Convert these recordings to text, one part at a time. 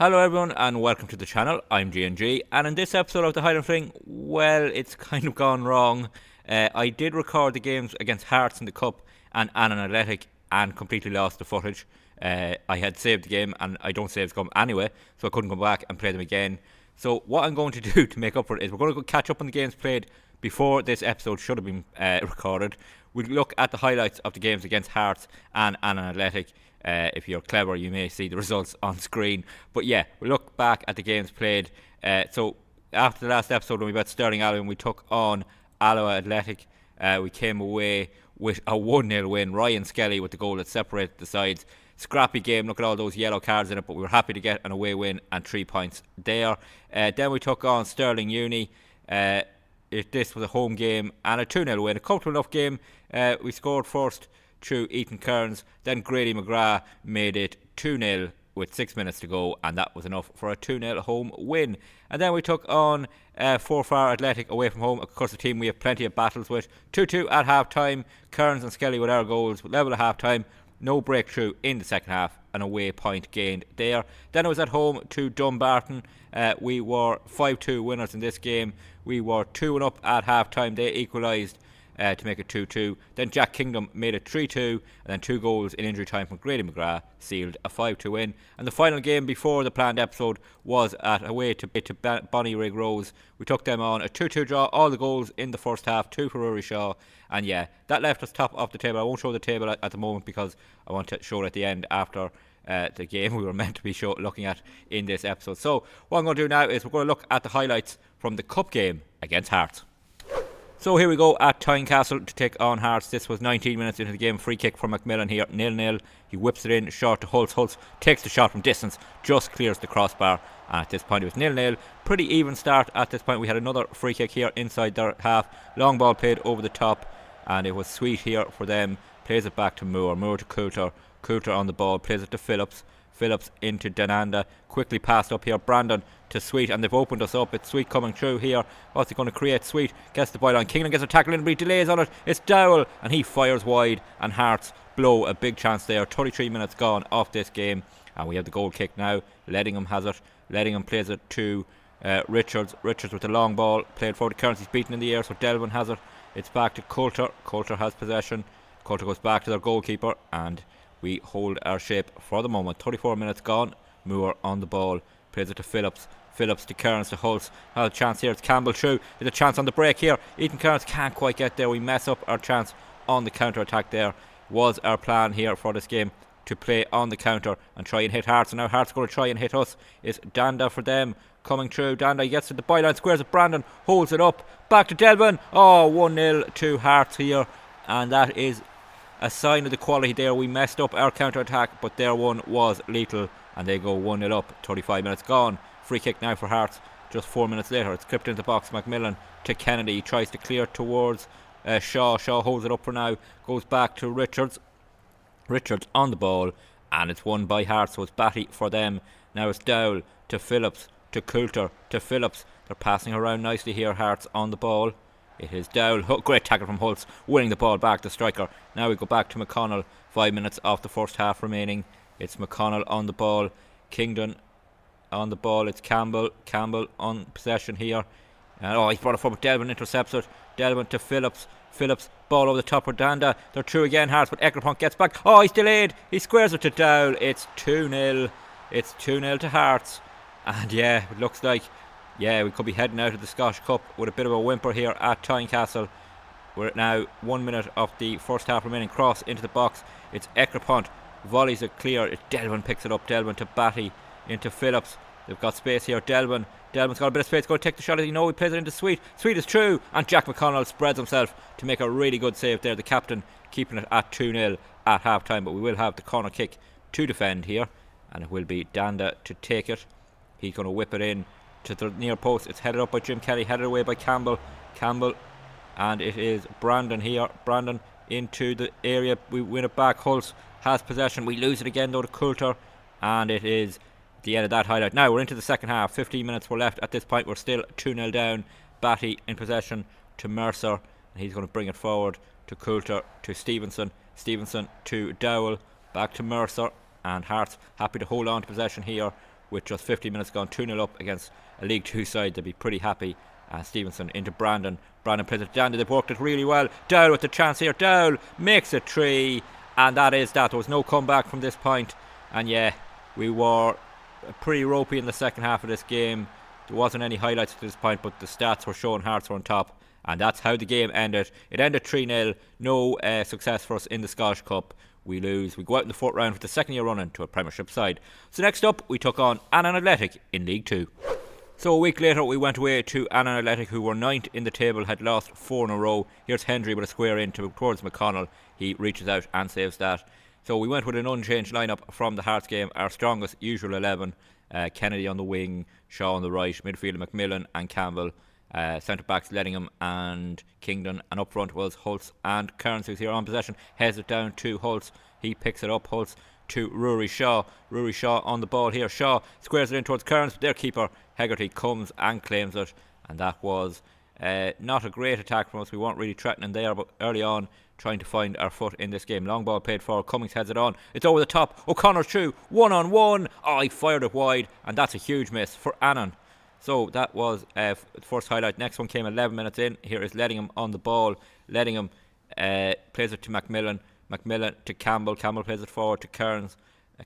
Hello everyone and welcome to the channel. I'm G&G, and in this episode of the Highland Fling, well, it's kind of gone wrong. I did record the games against Hearts in the Cup and Annan Athletic and completely lost the footage. I had saved the game and I don't save the game anyway, so I couldn't come back and play them again. So what I'm going to do to make up for it is we're going to go catch up on the games played before this episode should have been recorded. We'll look at the highlights of the games against Hearts and Annan Athletic. If you're clever, you may see the results on screen. But yeah, we'll look back at the games played. So after the last episode when we bet Stirling Albion, we took on Alloa Athletic. We came away with a 1-0 win. Ryan Skelly with the goal that separated the sides. Scrappy game, look at all those yellow cards in it, but we were happy to get an away win and 3 points there. Then we took on Stirling Uni. This was a home game and a 2-0 win. A comfortable enough game. We scored first through Ethan Kearns, then Grady McGrath made it 2-0 with 6 minutes to go, and that was enough for a 2-0 home win. And then we took on Forfar Athletic away from home, of course a team we have plenty of battles with. 2-2 at half time, Kearns and Skelly with our goals, level at half time, no breakthrough in the second half, an away point gained there. Then it was at home to Dumbarton. We were 5-2 winners in this game. We were 2-1 up at half time, they equalised to make it 2-2. Then Jack Kingdom made it 3-2, and then 2 goals in injury time from Grady McGrath sealed a 5-2 win. And the final game before the planned episode was away to Bonnie Rig Rose. We took them on a 2-2 draw, all the goals in the first half, 2 for Rory Shaw, and yeah, that left us top of the table. I won't show the table at the moment because I want to show it at the end after the game we were meant to be looking at in this episode. So what I'm going to do now is we're going to look at the highlights from the Cup game against Hearts. So here we go at Tynecastle to take on Hearts. This was 19 minutes into the game. Free kick from Macmillan here, 0-0. He whips it in, short to Hulse. Hulse takes the shot from distance, just clears the crossbar. And at this point it was 0-0. Pretty even start at this point. We had another free kick here inside their half. Long ball played over the top, and it was Sweet here for them. Plays it back to Moore. Moore to Coulter. Coulter on the ball, plays it to Phillips. Phillips into Dananda, quickly passed up here, Brandon to Sweet, and they've opened us up. It's Sweet coming through here. What's he going to create? Sweet gets the ball on. Kingdom gets a tackle in, but he delays on it. It's Dowell, and he fires wide, and Hearts blow a big chance there. 33 minutes gone off this game, and we have the goal kick now. Leddingham has it. Leddingham plays it to Richards. Richards with the long ball, played forward to Kearns. He's beaten in the air, so Delvin has it. It's back to Coulter. Coulter has possession. Coulter goes back to their goalkeeper, and we hold our shape for the moment. 34 minutes gone. Moore on the ball. Plays it to Phillips. Phillips to Kearns to Hulse. Has a chance here. It's Campbell through. There's a chance on the break here. Ethan Kearns can't quite get there. We mess up our chance on the counter-attack there. Was our plan here for this game to play on the counter and try and hit Hearts. And now Hearts are going to try and hit us. It's Danda for them. Coming through. Danda gets to the byline. Squares it. Brandon holds it up. Back to Delvin. Oh, 1-0 to Hearts here. And that is a sign of the quality there. We messed up our counter-attack, but their one was lethal, and they go 1-0 up. 35 minutes gone. Free kick now for Hearts. Just 4 minutes later, it's clipped into the box. Macmillan to Kennedy. He tries to clear towards Shaw. Shaw holds it up for now. Goes back to Richards. Richards on the ball, and it's won by Hearts, so it's Batty for them. Now it's Dowell to Phillips to Coulter to Phillips. They're passing around nicely here. Hearts on the ball. It is Dowell. Great tackle from Hulse, winning the ball back, the striker. Now we go back to McConnell. 5 minutes off the first half remaining. It's McConnell on the ball. Kingdon on the ball. It's Campbell. Campbell on possession here. And he's brought it forward. Delvin intercepts it. Delvin to Phillips. Phillips, ball over the top for Danda. They're through again, Hearts, but Eckerpont gets back. Oh, he's delayed. He squares it to Dowell. It's 2-0. It's 2-0 to Hearts. And yeah, it looks like we could be heading out of the Scottish Cup with a bit of a whimper here at Tynecastle. We're at now 1 minute of the first half remaining. Cross into the box. It's Eckerpont. Volleys it clear. Delvin picks it up. Delvin to Batty. Into Phillips. They've got space here. Delvin's got a bit of space. Going to take the shot. He plays it into Sweet. Sweet is true. And Jack McConnell spreads himself to make a really good save there. The captain keeping it at 2-0 at half time. But we will have the corner kick to defend here. And it will be Danda to take it. He's going to whip it in to the near post. It's headed up by Jim Kelly, headed away by Campbell, and it is Brandon here. Brandon into the area. We win it back. Hulse has possession. We lose it again though to Coulter, and it is the end of that highlight. Now we're into the second half. 15 minutes were left. At this point we're still 2-0 down. Batty in possession to Mercer, and he's going to bring it forward to Coulter to Stevenson to Dowell, back to Mercer, and Hearts happy to hold on to possession here with just 50 minutes gone, 2-0 up against a League 2 side. They'd be pretty happy. Stevenson into Brandon. Brandon plays it down. They've worked it really well. Dowell with the chance here. Dowell makes it 3. And that is that. There was no comeback from this point. And yeah, we were pretty ropey in the second half of this game. There wasn't any highlights at this point, but the stats were showing Hearts were on top. And that's how the game ended. It ended 3-0. No success for us in the Scottish Cup. We lose. We go out in the 4th round for the second year running to a Premiership side. So next up, we took on Annan Athletic in League 2. So a week later, we went away to Annan Athletic, who were 9th in the table, had lost 4 in a row. Here's Hendry with a square in towards McConnell. He reaches out and saves that. So we went with an unchanged lineup from the Hearts game. Our strongest usual 11. Kennedy on the wing, Shaw on the right, midfielder McMillan and Campbell. Centre backs Lettingham and Kingdon, and up front was Holtz and Kearns, who's here on possession, heads it down to Holtz. He picks it up. Holtz to Rory Shaw. Rory Shaw on the ball here. Shaw squares it in towards Kearns, but their keeper Hegarty comes and claims it, and that was not a great attack from us. We weren't really threatening there, but early on trying to find our foot in this game. Long ball played forward. Cummings heads it on. It's over the top. O'Connor through. 1-on-1. Oh, he fired it wide, and that's a huge miss for Annan. So that was the first highlight. Next one came 11 minutes in. Here is Lettingham on the ball. Lettingham plays it to McMillan. McMillan to Campbell. Campbell plays it forward to Kearns.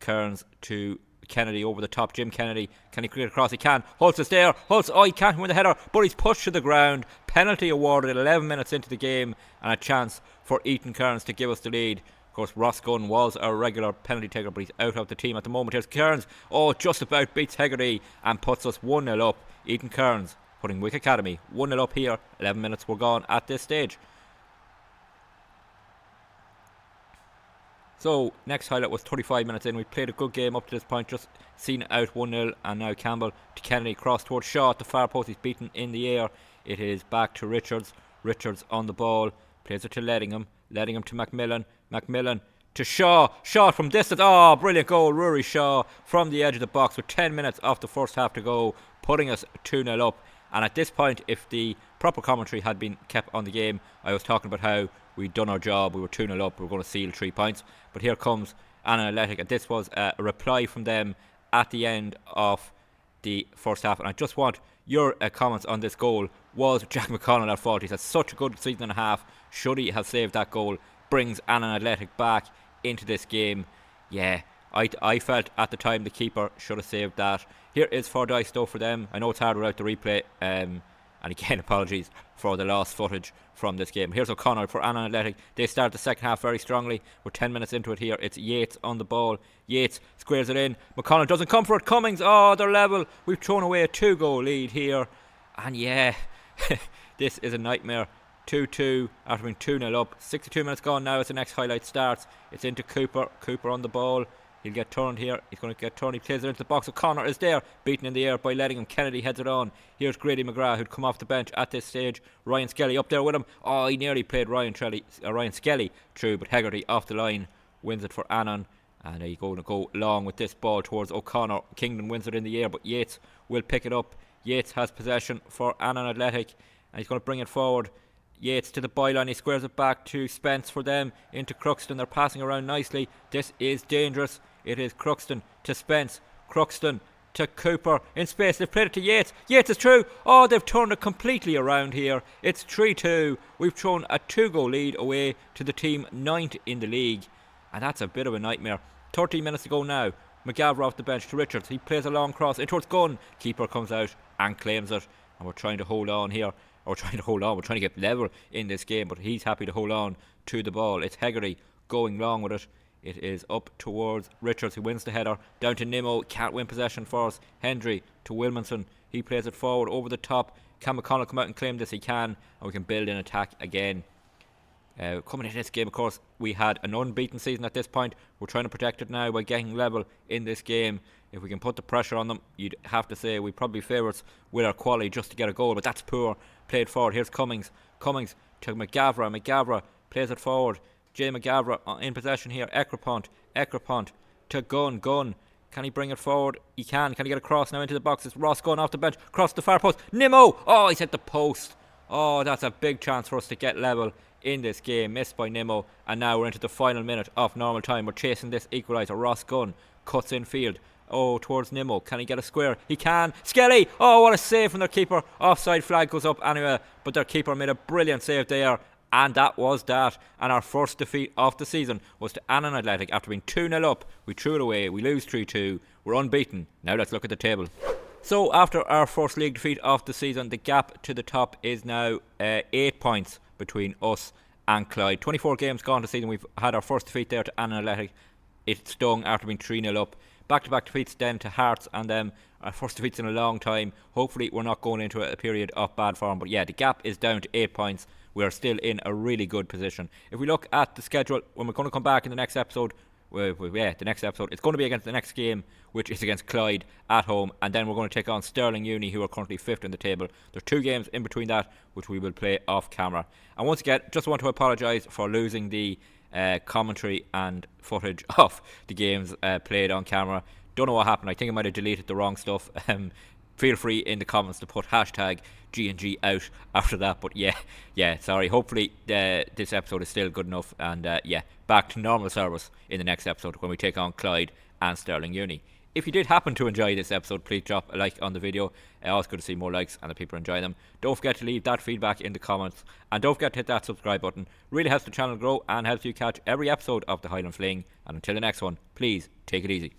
Kearns to Kennedy over the top. Jim Kennedy. Can he clear across? He can. Holtz is there. Holtz, he can't win the header, but he's pushed to the ground. Penalty awarded 11 minutes into the game, and a chance for Ethan Kearns to give us the lead. Of course, Ross Gunn was our regular penalty taker, but he's out of the team at the moment. Here's Kearns. Just about beats Hegarty and puts us 1-0 up. Ethan Kearns putting Wick Academy 1-0 up here. 11 minutes were gone at this stage. So, next highlight was 35 minutes in. We played a good game up to this point, just seen it out 1-0, and now Campbell to Kennedy, cross towards Shaw at the far post. He's beaten in the air. It is back to Richards. Richards on the ball, plays it to Lettingham. Lettingham to McMillan. McMillan to Shaw. Shot from distance. Brilliant goal. Rory Shaw from the edge of the box with 10 minutes off the first half to go, putting us 2-0 up. And at this point, if the proper commentary had been kept on the game, I was talking about how we'd done our job. We were 2-0 up. We were going to seal 3 points. But here comes Annan Athletic, and this was a reply from them at the end of the first half. And I just want your comments on this goal. Was Jack McConnell at fault? He's had such a good season and a half. Should he have saved that goal? Brings Annan Athletic back into this game. Yeah, I felt at the time the keeper should have saved that. Here is Fordyce though for them. I know it's hard without the replay. And again, apologies for the lost footage from this game. Here's O'Connor for Annan Athletic. They start the second half very strongly. We're 10 minutes into it here. It's Yates on the ball. Yates squares it in. McConnell doesn't come for it. Cummings, they're level. We've thrown away a 2-goal lead here. And yeah, this is a nightmare. 2-2 after being 2-0 up. 62 minutes gone now as the next highlight starts. It's into Cooper. Cooper on the ball. He'll get turned here. He's going to get turned. He plays it into the box. O'Connor is there, beaten in the air by Lettingham. Kennedy heads it on. Here's Grady McGrath, who'd come off the bench at this stage. Ryan Skelly up there with him. He nearly played Ryan Skelly through, but Hegarty off the line wins it for Annan. And he's going to go long with this ball towards O'Connor. Kingdon wins it in the air, but Yates will pick it up. Yates has possession for Annan Athletic, and he's going to bring it forward. Yates to the byline. He squares it back to Spence for them. Into Cruxton. They're passing around nicely. This is dangerous. It is Cruxton to Spence. Cruxton to Cooper in space. They've played it to Yates. Yates is through. They've turned it completely around here. It's 3-2. We've thrown a 2-goal lead away to the team 9th in the league, and that's a bit of a nightmare. 13 minutes to go now. McGavra off the bench to Richards. He plays a long cross in towards Gunn. Keeper comes out and claims it, and we're trying to hold on here. We're trying to get level in this game, but he's happy to hold on to the ball. It's Hegarty going long with it. It is up towards Richards, who wins the header. Down to Nimmo. Can't win possession for us. Hendry to Wilmanson. He plays it forward over the top. Can McConnell come out and claim this? He can. And we can build an attack again. Coming into this game, of course, we had an unbeaten season at this point. We're trying to protect it now by getting level in this game. If we can put the pressure on them, you'd have to say we'd probably be favourites with our quality just to get a goal, but that's poor. Played forward. Here's Cummings. Cummings to McGavra. McGavra plays it forward. Jay McGavra in possession here. Ekrapont to Gunn. Gunn, can he bring it forward? He can. Can he get across now into the box? It's Ross Gunn off the bench. Across the far post. Nimmo! He's hit the post. That's a big chance for us to get level in this game. Missed by Nimmo. And now we're into the final minute of normal time. We're chasing this equaliser. Ross Gunn cuts in field. Oh, towards Nimmo. Can he get a square? He can. Skelly! Oh, what a save from their keeper. Offside flag goes up anyway, but their keeper made a brilliant save there. And that was that. And our first defeat of the season was to Annan Athletic. After being 2-0 up, we threw it away. We lose 3-2. We're unbeaten. Now let's look at the table. So after our first league defeat of the season, the gap to the top is now 8 points between us and Clyde. 24 games gone this season. We've had our first defeat there to Annan Athletic. It stung after being 3-0 up. Back-to-back defeats then to Hearts, and then our first defeats in a long time. Hopefully we're not going into a period of bad form, but yeah, the gap is down to 8 points. We are still in a really good position. If we look at the schedule, when we're going to come back in the next episode, the next episode, it's going to be against the next game, which is against Clyde at home, and then we're going to take on Stirling Uni, who are currently 5th in the table. There's 2 games in between that, which we will play off camera. And once again, just want to apologise for losing the commentary and footage of the games played on camera. Don't know what happened. I think I might have deleted the wrong stuff. Feel free in the comments to put hashtag G&G out after that. But yeah, sorry. Hopefully this episode is still good enough. And back to normal service in the next episode when we take on Clyde and Stirling Uni. If you did happen to enjoy this episode, please drop a like on the video. Always good to see more likes and the people enjoy them. Don't forget to leave that feedback in the comments. And don't forget to hit that subscribe button. Really helps the channel grow and helps you catch every episode of the Highland Fling. And until the next one, please take it easy.